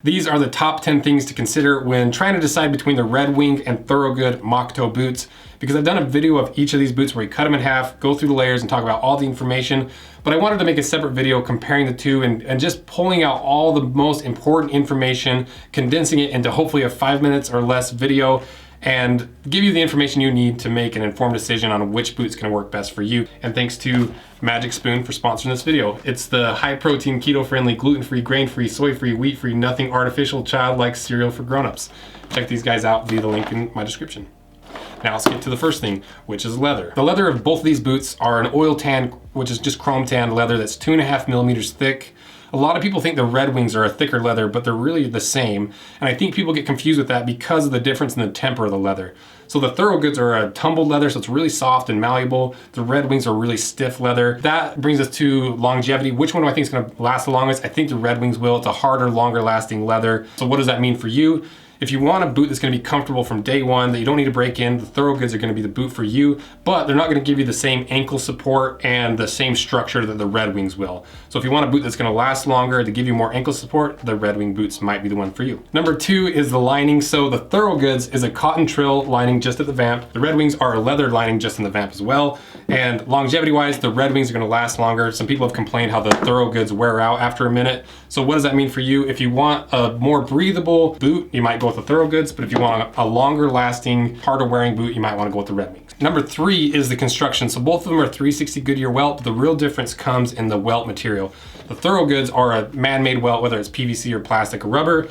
These are the top 10 things to consider when trying to decide between the Red Wing and Thorogood mock toe boots, because I've done a video of each of these boots where we cut them in half, go through the layers and talk about all the information, but I wanted to make a separate video comparing the two and just pulling out all the most important information, condensing it into hopefully a 5 minutes or less video, and give you the information you need to make an informed decision on which boot's gonna work best for you. And thanks to Magic Spoon for sponsoring this video. It's the high protein, keto friendly, gluten free, grain free, soy free, wheat free, nothing artificial, childlike cereal for grown-ups. Check these guys out via the link in my description. Now let's get to the first thing, which is leather. The leather of both of these boots are an oil tan, which is just chrome tan leather that's 2.5 millimeters thick. A lot of people think the Red Wings are a thicker leather, but they're really the same. And I think people get confused with that because of the difference in the temper of the leather. So the Thorogoods are a tumbled leather, so it's really soft and malleable. The Red Wings are really stiff leather. That brings us to longevity. Which one do I think is gonna last the longest? I think the Red Wings will. It's a harder, longer lasting leather. So what does that mean for you? If you want a boot that's gonna be comfortable from day one, that you don't need to break in, the Thorogoods are gonna be the boot for you, but they're not gonna give you the same ankle support and the same structure that the Red Wings will. So if you want a boot that's gonna last longer, to give you more ankle support, the Red Wing boots might be the one for you. Number 2 is the lining. So the Thorogoods is a cotton trill lining just at the vamp. The Red Wings are a leather lining just in the vamp as well. And longevity-wise, the Red Wings are gonna last longer. Some people have complained how the Thorogoods wear out after a minute. So what does that mean for you? If you want a more breathable boot, you might go with the Thorogoods, but if you want a longer lasting, harder wearing boot, you might want to go with the Red Wings. Number 3 is the construction. So both of them are 360 Goodyear welt, but the real difference comes in the welt material. The Thorogoods are a man-made welt, whether it's PVC or plastic or rubber.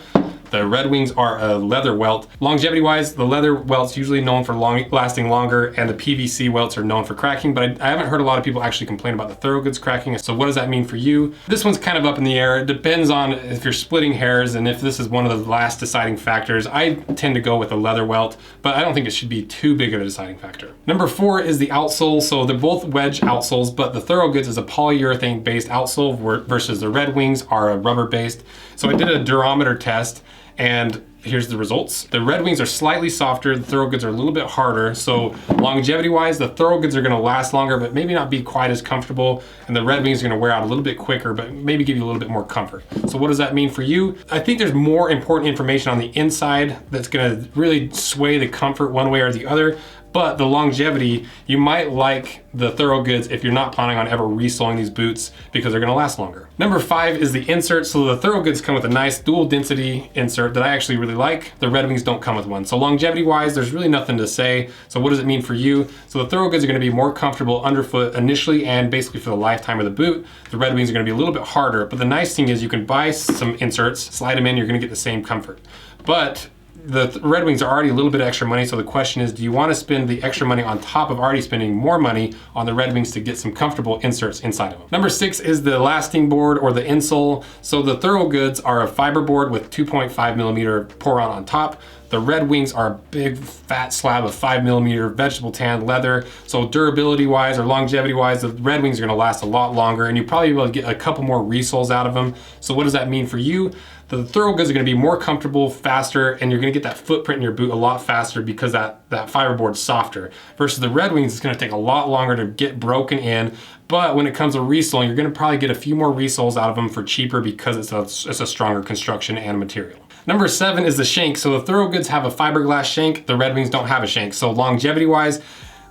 The Red Wings are a leather welt. Longevity-wise, the leather welt's usually known for lasting longer, and the PVC welts are known for cracking, but I haven't heard a lot of people actually complain about the Thorogoods cracking. So what does that mean for you? This one's kind of up in the air. It depends on if you're splitting hairs and if this is one of the last deciding factors. I tend to go with a leather welt, but I don't think it should be too big of a deciding factor. Number 4 is the outsole. So they're both wedge outsoles, but the Thorogoods is a polyurethane-based outsole versus the Red Wings are a rubber-based. So I did a durometer test, and here's the results. The Red Wings are slightly softer, the Thorogoods are a little bit harder. So longevity-wise, the Thorogoods are gonna last longer, but maybe not be quite as comfortable. And the Red Wings are gonna wear out a little bit quicker, but maybe give you a little bit more comfort. So what does that mean for you? I think there's more important information on the inside that's gonna really sway the comfort one way or the other. But the longevity, you might like the Thorogoods if you're not planning on ever resoling these boots because they're gonna last longer. Number 5 is the insert. So the Thorogoods come with a nice dual density insert that I actually really like. The Red Wings don't come with one. So longevity wise, there's really nothing to say. So what does it mean for you? So the Thorogoods are gonna be more comfortable underfoot initially and basically for the lifetime of the boot. The Red Wings are gonna be a little bit harder, but the nice thing is you can buy some inserts, slide them in, you're gonna get the same comfort. But the Red Wings are already a little bit extra money, so the question is, do you want to spend the extra money on top of already spending more money on the Red Wings to get some comfortable inserts inside of them? Number 6 is the lasting board or the insole. So the Thorogoods are a fiberboard with 2.5 millimeter pour-on on top. The Red Wings are a big fat slab of 5 millimeter vegetable tan leather. So durability wise or longevity wise, the Red Wings are gonna last a lot longer and you probably will get a couple more resoles out of them. So what does that mean for you? The Thorogoods are gonna be more comfortable, faster, and you're gonna get that footprint in your boot a lot faster because that fiberboard's softer. Versus the Red Wings, it's gonna take a lot longer to get broken in, but when it comes to resoling, you're gonna probably get a few more resoles out of them for cheaper because it's a stronger construction and material. Number 7 is the shank. So the Thorogoods have a fiberglass shank, the Red Wings don't have a shank. So longevity wise,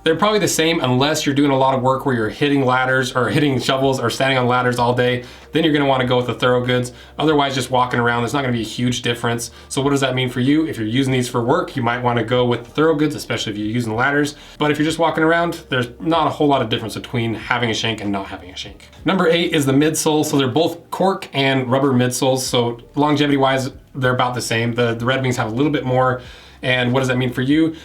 they're probably the same unless you're doing a lot of work where you're hitting ladders or hitting shovels or standing on ladders all day. Then you're gonna wanna go with the Thorogoods. Otherwise, just walking around, there's not gonna be a huge difference. So what does that mean for you? If you're using these for work, you might wanna go with the Thorogoods, especially if you're using ladders. But if you're just walking around, there's not a whole lot of difference between having a shank and not having a shank. Number 8 is the midsole. So they're both cork and rubber midsoles. So longevity-wise, they're about the same. The Red Wings have a little bit more. And what does that mean for you?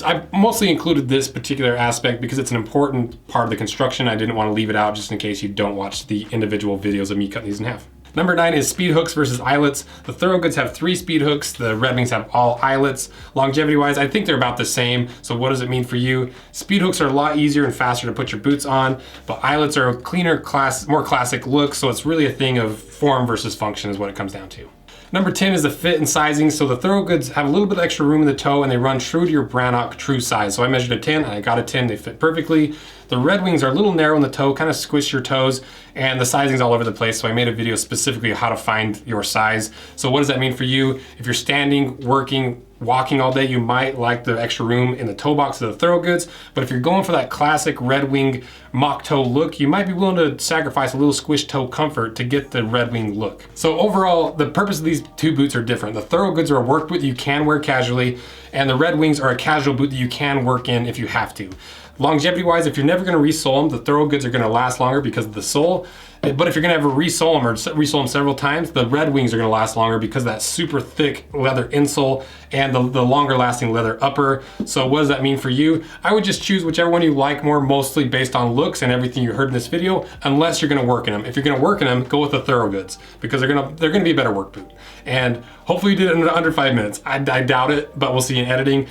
I've mostly included this particular aspect because it's an important part of the construction. I didn't want to leave it out just in case you don't watch the individual videos of me cutting these in half. Number 9 is speed hooks versus eyelets. The Thorogoods have 3 speed hooks. The Red Wings have all eyelets. Longevity wise, I think they're about the same. So what does it mean for you? Speed hooks are a lot easier and faster to put your boots on, but eyelets are a cleaner, more classic look. So it's really a thing of form versus function is what it comes down to. Number 10 is the fit and sizing. So the Thorogoods have a little bit extra room in the toe and they run true to your Brannock true size. So I measured a 10 and I got a 10, they fit perfectly. The Red Wings are a little narrow in the toe, kind of squish your toes, and the sizing's all over the place. So I made a video specifically on how to find your size. So what does that mean for you? If you're standing, working, walking all day, you might like the extra room in the toe box of the Thorogoods, but if you're going for that classic Red Wing mock toe look, you might be willing to sacrifice a little squish toe comfort to get the Red Wing look. So overall, the purpose of these two boots are different. The Thorogoods are a work boot that you can wear casually, and the Red Wings are a casual boot that you can work in if you have to. Longevity wise, if you're never going to resole them, the Thorogoods are going to last longer because of the sole. But if you're going to ever resole them or resole them several times, the Red Wings are going to last longer because of that super thick leather insole and the longer lasting leather upper. So what does that mean for you? I would just choose whichever one you like more, mostly based on looks and everything you heard in this video, unless you're going to work in them. If you're going to work in them, go with the Thorogoods because they're going to be a better work boot. And hopefully you did it in under 5 minutes. I doubt it, but we'll see in editing.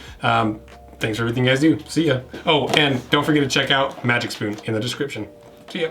Thanks for everything you guys do. See ya. Oh, and don't forget to check out Magic Spoon in the description. See ya.